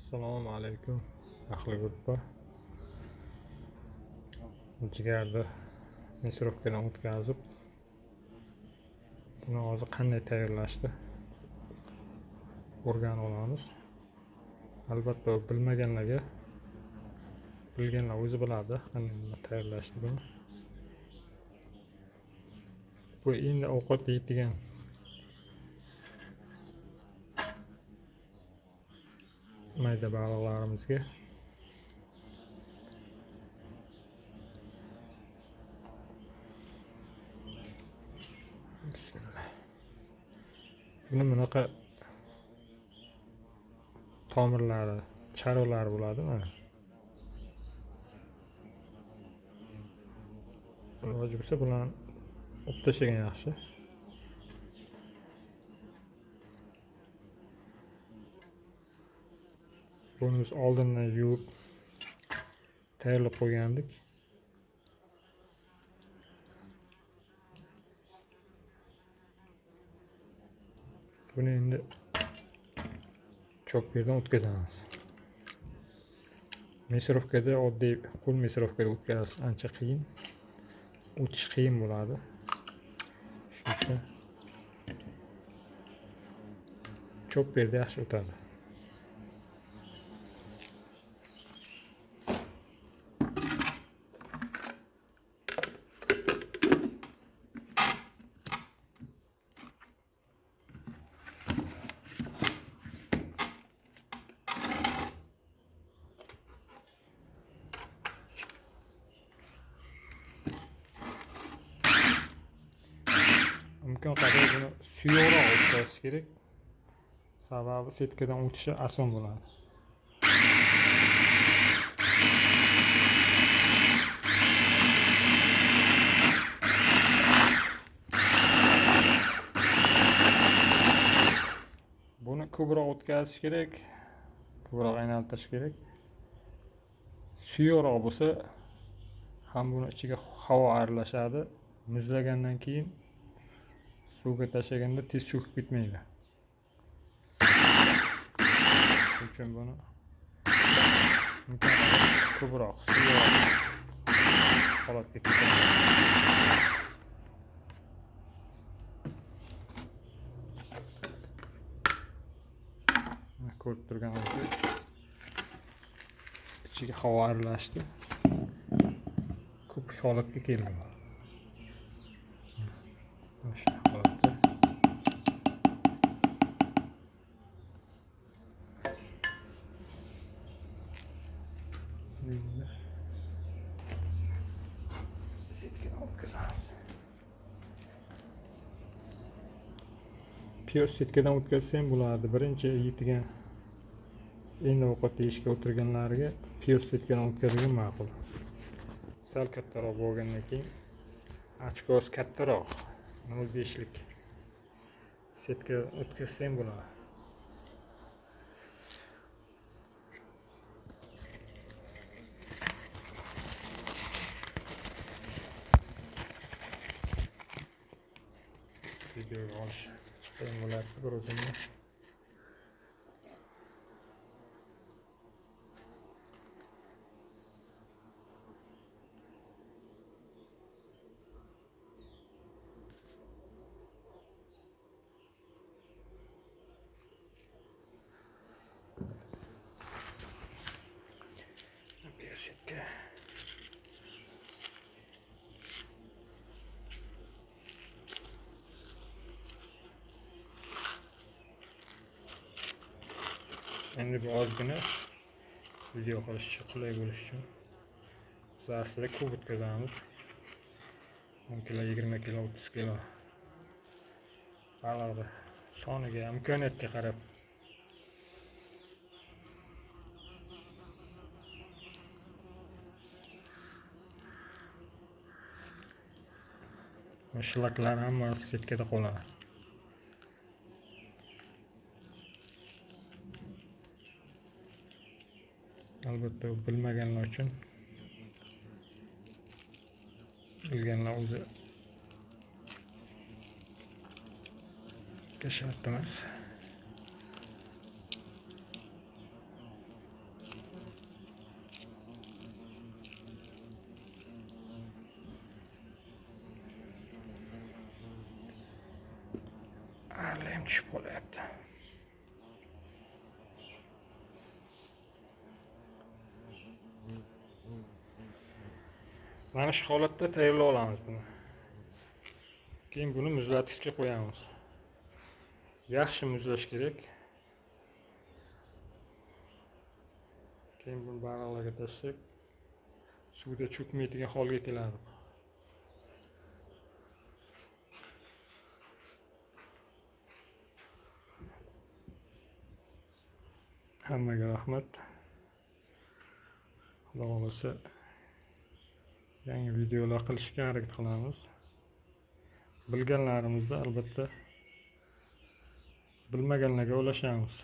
Assalomu alaykum ahli gruppa. Jigarni mikrofondan o'tkazib, buni hozir qanday tayyorlashni o'rganib olamiz. Albatta bilmaganlarga, bilganlar o'zi biladi qanday tayyorlashni buni. Bu endi ovqat yeydigan mayda baliqlarimizga bismillah. Buni bunaqa tomirlari, charolari bo'ladi mana. Iloji bo'lsa bilan olib tashlagan yaxshi. Buni biz oldindan yuvib tayyorlab qo'ygandik. Buni endi chopperdan o'tkazamiz. Mikrofkada oddiy qo'l mikrofkada o'tkazish ancha qiyin. O'tish qiyin bo'ladi. Shuning uchun chopperda yaxshi o'tadi. Imkon qadar buni suyuqroq o'tkazish kerak. Sababi setkadan o'tishi oson bo'ladi. Buni ko'proq o'tkazish kerak, ko'proq aylantish kerak. Suyuqroq bo'lsa ham buni ichiga havo aralashadi. Muzlagandan keyin suvga tashlaganda tez cho'kib ketmaydi. Shuning uchun buni ko'proq suyuq holatga keltiramiz. Ko'rib turganingizdek ichiga havo aralashdi. Ko'pik holatga keldi. O'sha holatda piyoz setkadan o'tkazsa ham bo'lardi. Birinchi yeydigan, endi ovqat yeyishga o'tirganlarga piyoz setkadan o'tkazgan ma'qul. Sal kattaroq bo'lgandan keyin ochkosi kattaroq 0.5 lik setka o'tkazsa ham bo'ladi. Videoga olish chiqayin bo'ladi bir o'zimni. Endi bu ozgina video qilish uchun, qulay bo'lish uchun biz aslida ko'p o'tkazamiz. 10 kilo, 20 kilo, 30 kilo balig'i soniga, imkoniyatga qarab shlaklar hammasi setkada qoladi. Albatta bilmaganlar uchun, bilganlar o'zi shart emas. ham tushib qolyapti. Mana shu holatda tayyorlab olamiz buni. Keyin buni muzlatgichga qo'yamiz. Yaxshi muzlash kerak. Keyin buni baliqlarga tashlab suvda cho'kmaydigan holga keladi. Hammaga rahmat. Xudo xolasa yangi videolar qilishga harakat qilamiz. Bilganlarimizda albatta bilmaganlarga ulashamiz.